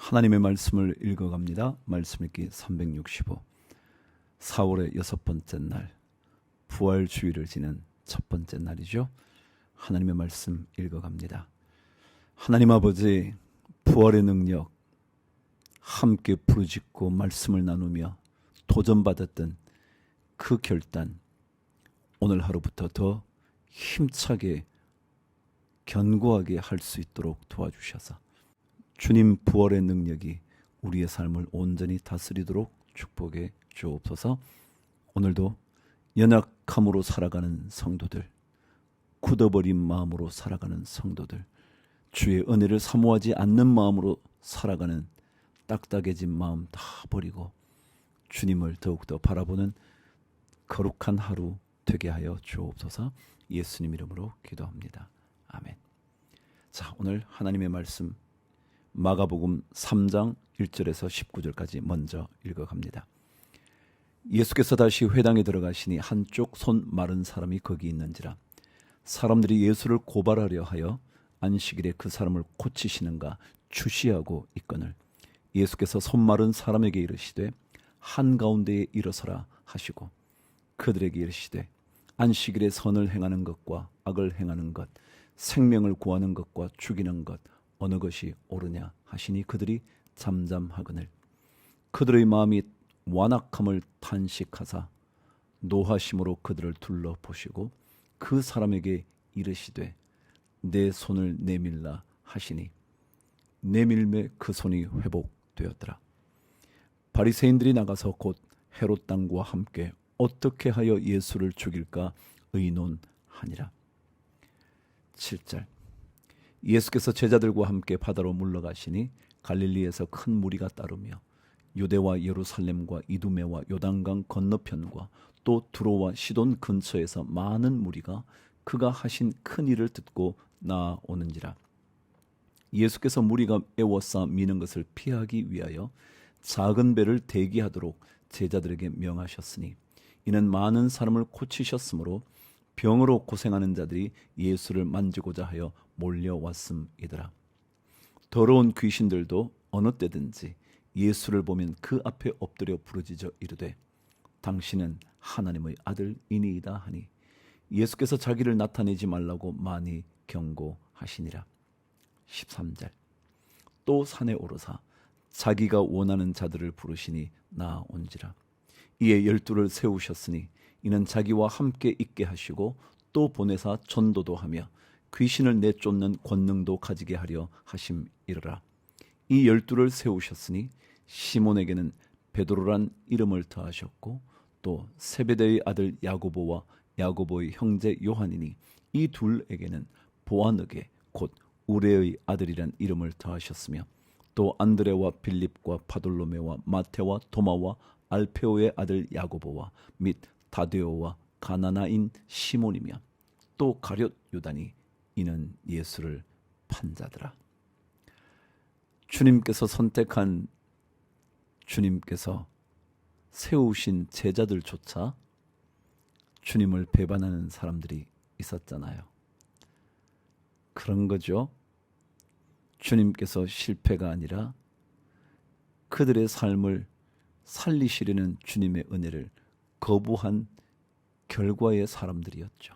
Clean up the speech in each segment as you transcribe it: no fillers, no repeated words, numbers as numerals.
하나님의 말씀을 읽어갑니다. 말씀 읽기 365. 4월의 여섯 번째 날, 부활주의를 지낸 첫 번째 날이죠. 하나님의 말씀 읽어갑니다. 하나님 아버지, 부활의 능력 함께 부르짖고 말씀을 나누며 도전받았던 그 결단, 오늘 하루부터 더 힘차게 견고하게 할 수 있도록 도와주셔서 주님 부활의 능력이 우리의 삶을 온전히 다스리도록 축복해 주옵소서. 오늘도 연약함으로 살아가는 성도들, 굳어버린 마음으로 살아가는 성도들, 주의 은혜를 사모하지 않는 마음으로 살아가는 딱딱해진 마음 다 버리고 주님을 더욱더 바라보는 거룩한 하루 되게 하여 주옵소서. 예수님 이름으로 기도합니다. 아멘. 자, 오늘 하나님의 말씀 마가복음 3장 1절에서 19절까지 먼저 읽어갑니다. 예수께서 다시 회당에 들어가시니 한쪽 손 마른 사람이 거기 있는지라. 사람들이 예수를 고발하려 하여 안식일에 그 사람을 고치시는가 주시하고 있거늘 예수께서 손 마른 사람에게 이르시되 한가운데에 일어서라 하시고 그들에게 이르시되 안식일에 선을 행하는 것과 악을 행하는 것, 생명을 구하는 것과 죽이는 것 어느 것이 옳으냐 하시니 그들이 잠잠하거늘 그들의 마음이 완악함을 탄식하사 노하심으로 그들을 둘러보시고 그 사람에게 이르시되 내 손을 내밀라 하시니 내밀매 그 손이 회복되었더라. 바리새인들이 나가서 곧 헤롯 당과 함께 어떻게 하여 예수를 죽일까 의논하니라. 7절. 예수께서 제자들과 함께 바다로 물러가시니 갈릴리에서 큰 무리가 따르며 유대와 예루살렘과 이두메와 요단강 건너편과 또 두로와 시돈 근처에서 많은 무리가 그가 하신 큰 일을 듣고 나아오는지라. 예수께서 무리가 애워싸 미는 것을 피하기 위하여 작은 배를 대기하도록 제자들에게 명하셨으니 이는 많은 사람을 고치셨으므로 병으로 고생하는 자들이 예수를 만지고자 하여 몰려왔음이더라. 더러운 귀신들도 어느 때든지 예수를 보면 그 앞에 엎드려 부르짖어 이르되 당신은 하나님의 아들이니이다 하니 예수께서 자기를 나타내지 말라고 많이 경고하시니라. 13절. 또 산에 오르사 자기가 원하는 자들을 부르시니 나온지라. 이에 12를 세우셨으니 이는 자기와 함께 있게 하시고 또 보내사 전도도 하며 귀신을 내쫓는 권능도 가지게 하려 하심이르라. 이 12를 세우셨으니 시몬에게는 베드로란 이름을 더하셨고 또 세베대의 아들 야고보와 야고보의 형제 요한이니 이 둘에게는 보아느게 곧 우레의 아들이란 이름을 더하셨으며 또 안드레와 빌립과 바돌로메와 마테와 도마와 알페오의 아들 야고보와 및 다데오와 가나나인 시몬이며 또 가룟 유다니 이는 예수를 판 자더라. 주님께서 선택한 주님께서 세우신 제자들조차 주님을 배반하는 사람들이 있었잖아요. 그런 거죠. 주님께서 실패가 아니라 그들의 삶을 살리시려는 주님의 은혜를 거부한 결과의 사람들이었죠.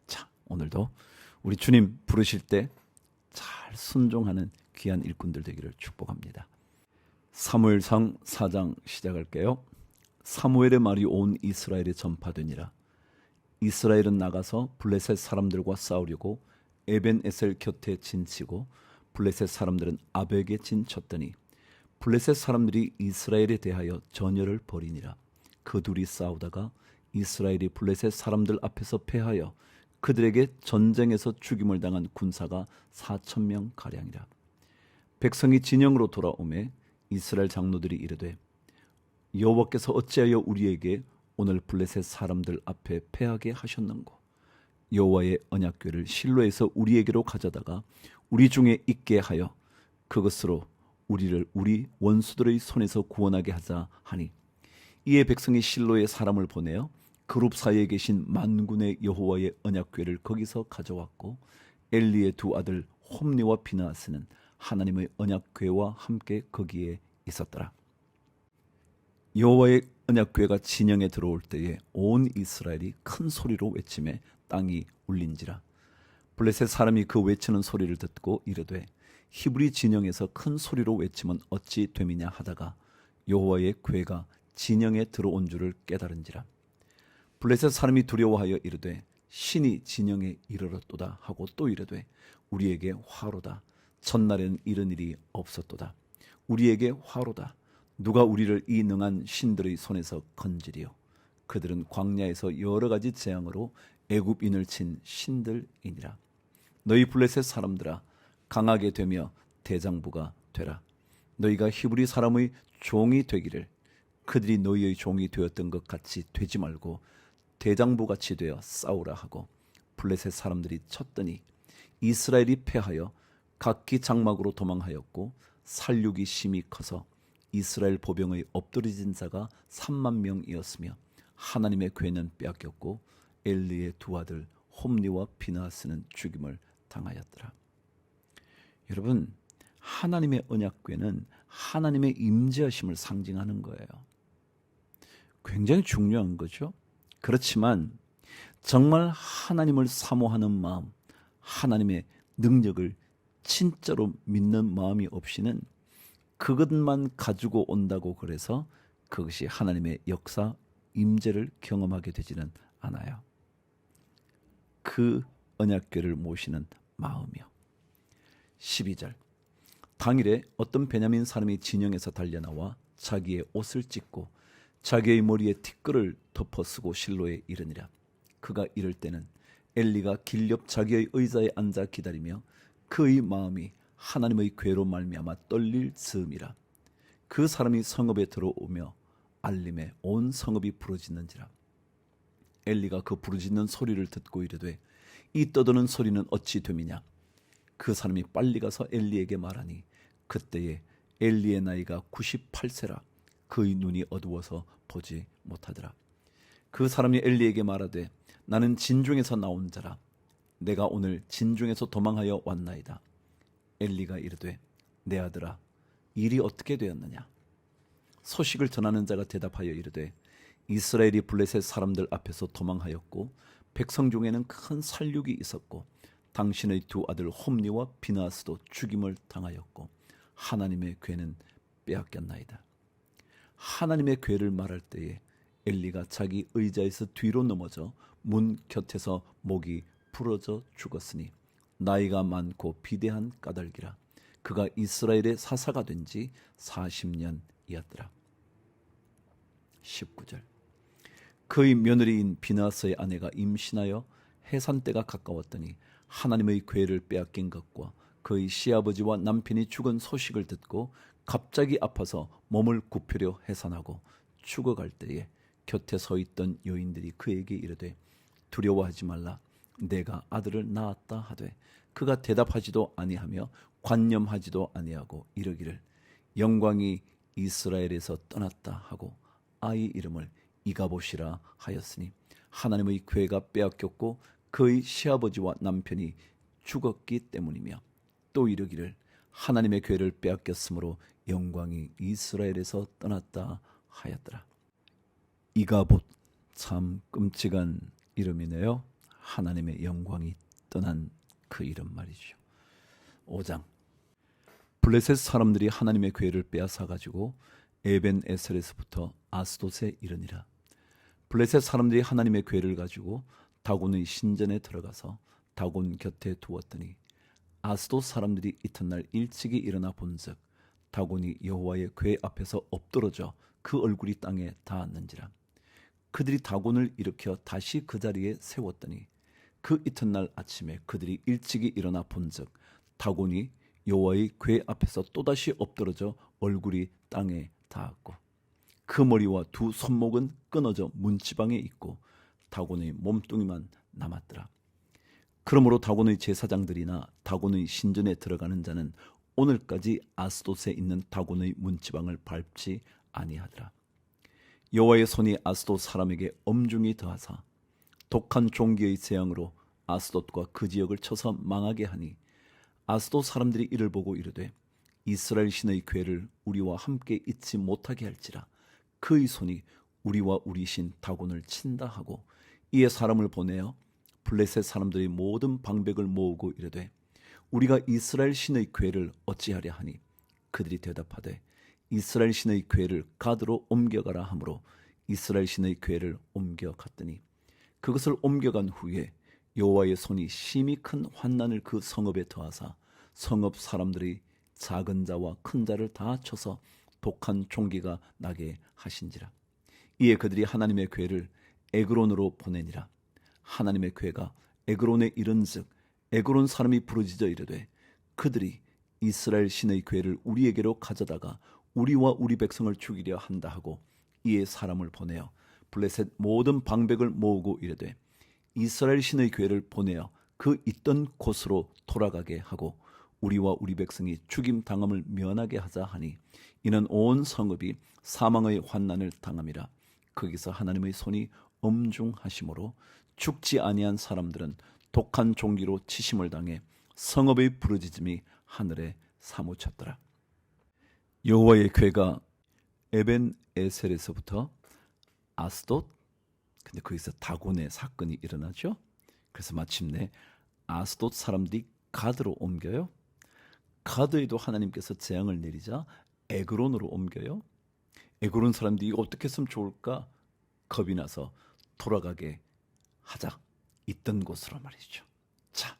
자, 오늘도 우리 주님 부르실 때 잘 순종하는 귀한 일꾼들 되기를 축복합니다. 사무엘상 4장 시작할게요. 사무엘의 말이 온 이스라엘에 전파되니라. 이스라엘은 나가서 블레셋 사람들과 싸우려고 에벤에셀 곁에 진치고 블레셋 사람들은 아벡에 진쳤더니 블레셋 사람들이 이스라엘에 대하여 전열을 벌이니라. 그 둘이 싸우다가 이스라엘이 블레셋 사람들 앞에서 패하여 그들에게 전쟁에서 죽임을 당한 군사가 4,000명 가량이라. 백성이 진영으로 돌아오매 이스라엘 장로들이 이르되 여호와께서 어찌하여 우리에게 오늘 블레셋 사람들 앞에 패하게 하셨는고 여호와의 언약궤를 실로에서 우리에게로 가져다가 우리 중에 있게 하여 그것으로 우리를 우리 원수들의 손에서 구원하게 하자 하니 이에 백성이 실로에 사람을 보내어 그룹 사이에 계신 만군의 여호와의 언약궤를 거기서 가져왔고 엘리의 두 아들 홈리와 비나하스는 하나님의 언약궤와 함께 거기에 있었더라. 여호와의 언약궤가 진영에 들어올 때에 온 이스라엘이 큰 소리로 외치매 땅이 울린지라. 블레셋 사람이 그 외치는 소리를 듣고 이르되 히브리 진영에서 큰 소리로 외치면 어찌 됨이냐 하다가 여호와의 궤가 진영에 들어온 줄을 깨달은지라. 블레셋 사람이 두려워하여 이르되 신이 진영에 이르렀도다 하고 또 이르되 우리에게 화로다. 첫날에는 이런 일이 없었도다. 우리에게 화로다. 누가 우리를 이 능한 신들의 손에서 건지리요. 그들은 광야에서 여러 가지 재앙으로 애굽인을 친 신들이니라. 너희 블레셋 사람들아, 강하게 되며 대장부가 되라. 너희가 히브리 사람의 종이 되기를 그들이 너희의 종이 되었던 것 같이 되지 말고 대장부같이 되어 싸우라 하고 블레셋 사람들이 쳤더니 이스라엘이 패하여 각기 장막으로 도망하였고 살육이 심히 커서 이스라엘 보병의 엎드러진 자가 3만 명이었으며 하나님의 궤는 빼앗겼고 엘리의 두 아들 홈리와 비나하스는 죽임을 당하였더라. 여러분, 하나님의 언약궤는 하나님의 임재하심을 상징하는 거예요. 굉장히 중요한 거죠. 그렇지만 정말 하나님을 사모하는 마음, 하나님의 능력을 진짜로 믿는 마음이 없이는 그것만 가지고 온다고 그래서 그것이 하나님의 역사, 임재를 경험하게 되지는 않아요. 그 언약궤를 모시는 마음이요. 12절. 당일에 어떤 베냐민 사람이 진영에서 달려나와 자기의 옷을 찢고 자기의 머리에 티끌을 덮어 쓰고 실로에 이르니라. 그가 이를 때는 엘리가 길 옆 자기의 의자에 앉아 기다리며 그의 마음이 하나님의 궤로 말미암아 떨릴 즈음이라. 그 사람이 성읍에 들어오며 알림에 온 성읍이 부르짖는지라. 엘리가 그 부르짖는 소리를 듣고 이르되 이 떠드는 소리는 어찌 됨이냐. 그 사람이 빨리 가서 엘리에게 말하니 그때에 엘리의 나이가 98세라. 그의 눈이 어두워서 보지 못하더라. 그 사람이 엘리에게 말하되 나는 진중에서 나온 자라. 내가 오늘 진중에서 도망하여 왔나이다. 엘리가 이르되 내 아들아, 일이 어떻게 되었느냐. 소식을 전하는 자가 대답하여 이르되 이스라엘이 블레셋 사람들 앞에서 도망하였고 백성 중에는 큰 살육이 있었고 당신의 두 아들 홈리와 비나스도 죽임을 당하였고 하나님의 궤는 빼앗겼나이다. 하나님의 궤를 말할 때에 엘리가 자기 의자에서 뒤로 넘어져 문 곁에서 목이 부러져 죽었으니 나이가 많고 비대한 까닭이라. 그가 이스라엘의 사사가 된 지 40년이었더라. 19절. 그의 며느리인 비나스의 아내가 임신하여 해산 때가 가까웠더니 하나님의 궤를 빼앗긴 것과 그의 시아버지와 남편이 죽은 소식을 듣고 갑자기 아파서 몸을 굽히려 해산하고 죽어갈 때에 곁에 서 있던 여인들이 그에게 이르되 두려워하지 말라. 내가 아들을 낳았다 하되 그가 대답하지도 아니하며 관념하지도 아니하고 이르기를 영광이 이스라엘에서 떠났다 하고 아이 이름을 이가봇이라 하였으니 하나님의 궤가 빼앗겼고 그의 시아버지와 남편이 죽었기 때문이며 또 이르기를 하나님의 궤를 빼앗겼으므로 영광이 이스라엘에서 떠났다 하였더라. 이가봇, 참 끔찍한 이름이네요. 하나님의 영광이 떠난 그 이름 말이죠. 5장. 블레셋 사람들이 하나님의 궤를 빼앗아 가지고 에벤 에셀에서부터 아스돗에 이르니라. 블레셋 사람들이 하나님의 궤를 가지고 다곤의 신전에 들어가서 다곤 곁에 두었더니 아스돗 사람들이 이튿날 일찍이 일어나 본즉 다곤이 여호와의 궤 앞에서 엎드러져 그 얼굴이 땅에 닿았는지라. 그들이 다곤을 일으켜 다시 그 자리에 세웠더니 그 이튿날 아침에 그들이 일찍이 일어나 본즉 다곤이 여호와의 궤 앞에서 또다시 엎드러져 얼굴이 땅에 닿았고 그 머리와 두 손목은 끊어져 문지방에 있고 다곤의 몸뚱이만 남았더라. 그러므로 다곤의 제사장들이나 다곤의 신전에 들어가는 자는 오늘까지 아스돗에 있는 다곤의 문지방을 밟지 아니하더라. 여호와의 손이 아스돗 사람에게 엄중히 더하사 독한 종기의 재앙으로 아스돗과 그 지역을 쳐서 망하게 하니 아스돗 사람들이 이를 보고 이르되 이스라엘 신의 괴를 우리와 함께 있지 못하게 할지라 그의 손이 우리와 우리 신 다곤을 친다 하고 이에 사람을 보내어 블레셋 사람들의 모든 방백을 모으고 이르되 우리가 이스라엘 신의 괴를 어찌하려 하니 그들이 대답하되 이스라엘 신의 괴를 가드로 옮겨가라 하므로 이스라엘 신의 괴를 옮겨갔더니 그것을 옮겨간 후에 여호와의 손이 심히 큰 환난을 그 성읍에 더하사 성읍 사람들의 작은 자와 큰 자를 다 쳐서 독한 총기가 나게 하신지라. 이에 그들이 하나님의 괴를 에그론으로 보내니라. 하나님의 괴가 에그론에 이른즉 에그론 사람이 부르짖어 이르되 그들이 이스라엘 신의 괴를 우리에게로 가져다가 우리와 우리 백성을 죽이려 한다 하고 이에 사람을 보내어 블레셋 모든 방백을 모으고 이르되 이스라엘 신의 괴를 보내어 그 있던 곳으로 돌아가게 하고 우리와 우리 백성이 죽임 당함을 면하게 하자 하니 이는 온 성읍이 사망의 환난을 당함이라. 거기서 하나님의 손이 엄중하심으로 죽지 아니한 사람들은 독한 종기로 치심을 당해 성읍의 부르짖음이 하늘에 사무쳤더라. 여호와의 괴가 에벤 에셀에서부터 아스돗, 근데 거기서 다곤의 사건이 일어나죠. 그래서 마침내 아스돗 사람들이 가드로 옮겨요. 가드에도 하나님께서 재앙을 내리자 에그론으로 옮겨요. 에그론 사람들이 어떻게 했으면 좋을까 겁이 나서 돌아가게 하자. 있던 곳으로 말이죠. 자,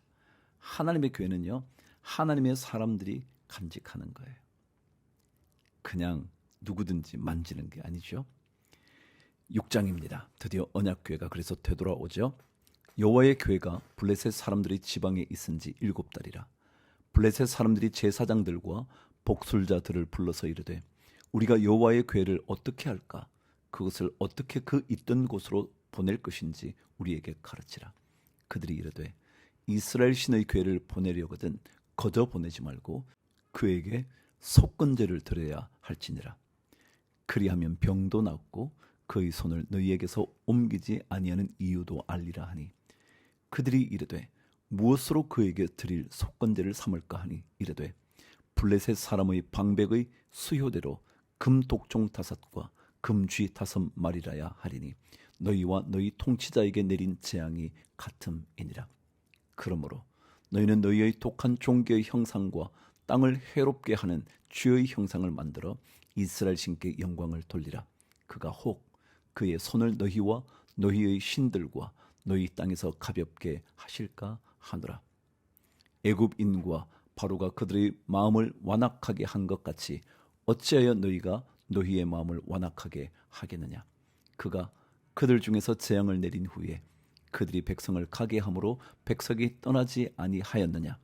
하나님의 교회는요, 하나님의 사람들이 간직하는 거예요. 그냥 누구든지 만지는 게 아니죠. 6장입니다. 드디어 언약궤가 그래서 되돌아오죠. 여호와의 궤가 블레셋 사람들의 지방에 있은 지 7달이라. 블레셋 사람들이 제사장들과 복술자들을 불러서 이르되 우리가 여호와의 궤를 어떻게 할까? 그것을 어떻게 그 있던 곳으로 보낼 것인지 우리에게 가르치라. 그들이 이르되 이스라엘 신의 궤를 보내려거든 거저 보내지 말고 그에게 속건제를 드려야 할지니라. 그리하면 병도 낫고 그의 손을 너희에게서 옮기지 아니하는 이유도 알리라 하니 그들이 이르되 무엇으로 그에게 드릴 속건제를 삼을까 하니 이르되 블레셋 사람의 방백의 수효대로 금 독종 5과 금쥐 5마리라야 하리니 너희와 너희 통치자에게 내린 재앙이 같음이니라. 그러므로 너희는 너희의 독한 종교의 형상과 땅을 해롭게 하는 쥐의 형상을 만들어 이스라엘 신께 영광을 돌리라. 그가 혹 그의 손을 너희와 너희의 신들과 너희 땅에서 가볍게 하실까 하노라. 애굽인과 바로가 그들의 마음을 완악하게 한 것 같이 어찌하여 너희가 너희의 마음을 완악하게 하겠느냐. 그가 그들 중에서 재앙을 내린 후에 그들이 백성을 가게 함으로 백성이 떠나지 아니하였느냐.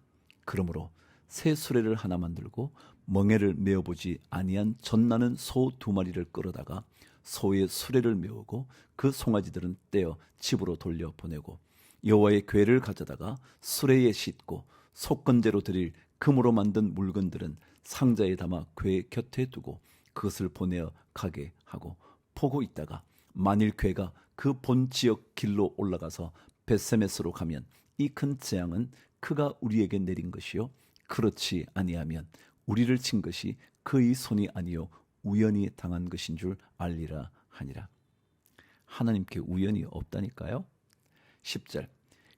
그러므로 새 수레를 하나 만들고 멍에를 메어보지 아니한 젖나는 소 2마리를 끌어다가 소의 수레를 메우고 그 송아지들은 떼어 집으로 돌려보내고 여호와의 궤를 가져다가 수레에 싣고 속건제로 드릴 금으로 만든 물건들은 상자에 담아 궤 곁에 두고 그것을 보내어 가게 하고 보고 있다가 만일 궤가 그 본 지역 길로 올라가서 벳세메스로 가면 이 큰 재앙은 그가 우리에게 내린 것이요 그렇지 아니하면 우리를 친 것이 그의 손이 아니요 우연히 당한 것인 줄 알리라 하니라. 하나님께 우연이 없다니까요. 10절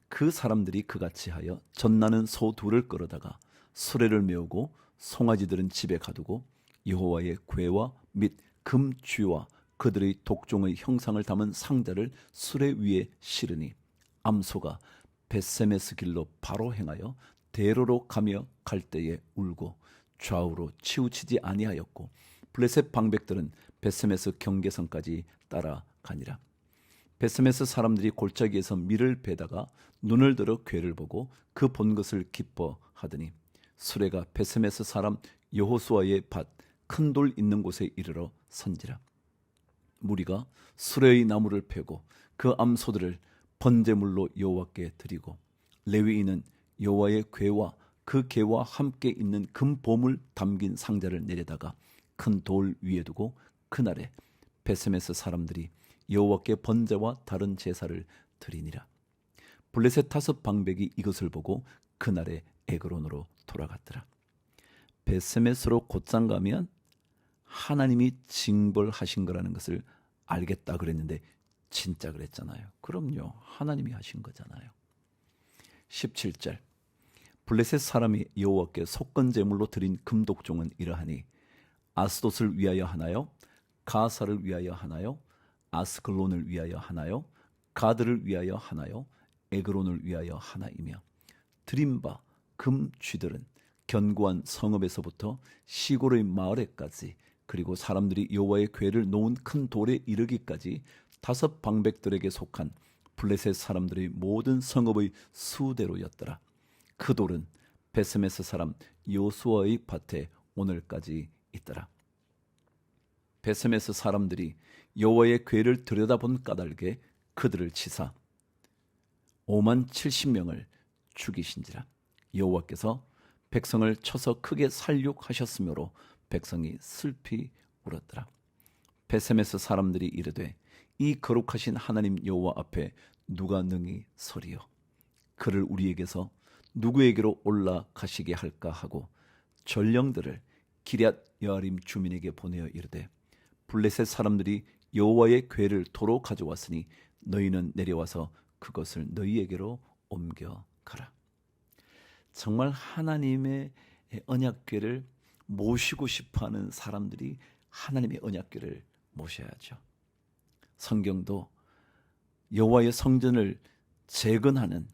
그 사람들이 그같이 하여 젖나는 소 2를 끌어다가 수레를 메우고 송아지들은 집에 가두고 여호와의 궤와 및 금쥐와 그들의 독종의 형상을 담은 상자를 수레 위에 실으니 암소가 벳세메스 길로 바로 행하여 대로로 가며 갈 때에 울고 좌우로 치우치지 아니하였고 블레셋 방백들은 벳세메스 경계선까지 따라가니라. 벳세메스 사람들이 골짜기에서 밀을 베다가 눈을 들어 궤를 보고 그 본 것을 기뻐하더니 수레가 벳세메스 사람 여호수아의 밭 큰 돌 있는 곳에 이르러 선지라. 무리가 수레의 나무를 패고 그 암소들을 번제물로 여호와께 드리고 레위인은 여호와의 궤와 그 궤와 함께 있는 금 보물 담긴 상자를 내려다가 큰 돌 위에 두고 그날에 벳세메스 사람들이 여호와께 번제와 다른 제사를 드리니라. 블레셋 5 방백이 이것을 보고 그날에 에그론으로 돌아갔더라. 베세메스로 곧장 가면 하나님이 징벌하신 거라는 것을 알겠다 그랬는데 진짜 그랬잖아요. 그럼요. 하나님이 하신 거잖아요. 17절 블레셋 사람이 여호와께 속건 제물로 드린 금독종은 이러하니 아스돗을 위하여 하나요? 가사를 위하여 하나요? 아스글론을 위하여 하나요? 가드를 위하여 하나요? 에그론을 위하여 하나이며 드린 바 금 쥐들은 견고한 성읍에서부터 시골의 마을에까지 그리고 사람들이 여호와의 궤를 놓은 큰 돌에 이르기까지 5 방백들에게 속한 블레셋 사람들의 모든 성읍의 수대로였더라. 그 돌은 베세메스 사람 요수아의 밭에 오늘까지 있더라. 베세메스 사람들이 여호와의 궤를 들여다본 까닭에 그들을 치사 50,070명을 죽이신지라. 여호와께서 백성을 쳐서 크게 살육하셨으므로 백성이 슬피 울었더라. 베세메스 사람들이 이르되 이 거룩하신 하나님 여호와 앞에 누가 능히 서리요? 그를 우리에게서 누구에게로 올라가시게 할까 하고 전령들을 기럇 여아림 주민에게 보내어 이르되 블레셋 사람들이 여호와의 궤를 도로 가져왔으니 너희는 내려와서 그것을 너희에게로 옮겨가라. 정말 하나님의 언약궤를 모시고 싶어하는 사람들이 하나님의 언약궤를 모셔야죠. 성경도 여호와의 성전을 재건하는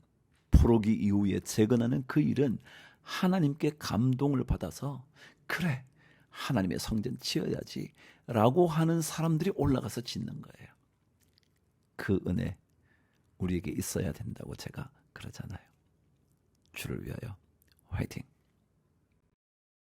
포로기 이후에 재건하는 그 일은 하나님께 감동을 받아서 그래 하나님의 성전 지어야지 라고 하는 사람들이 올라가서 짓는 거예요. 그 은혜 우리에게 있어야 된다고 제가 그러잖아요. 주를 위하여 화이팅!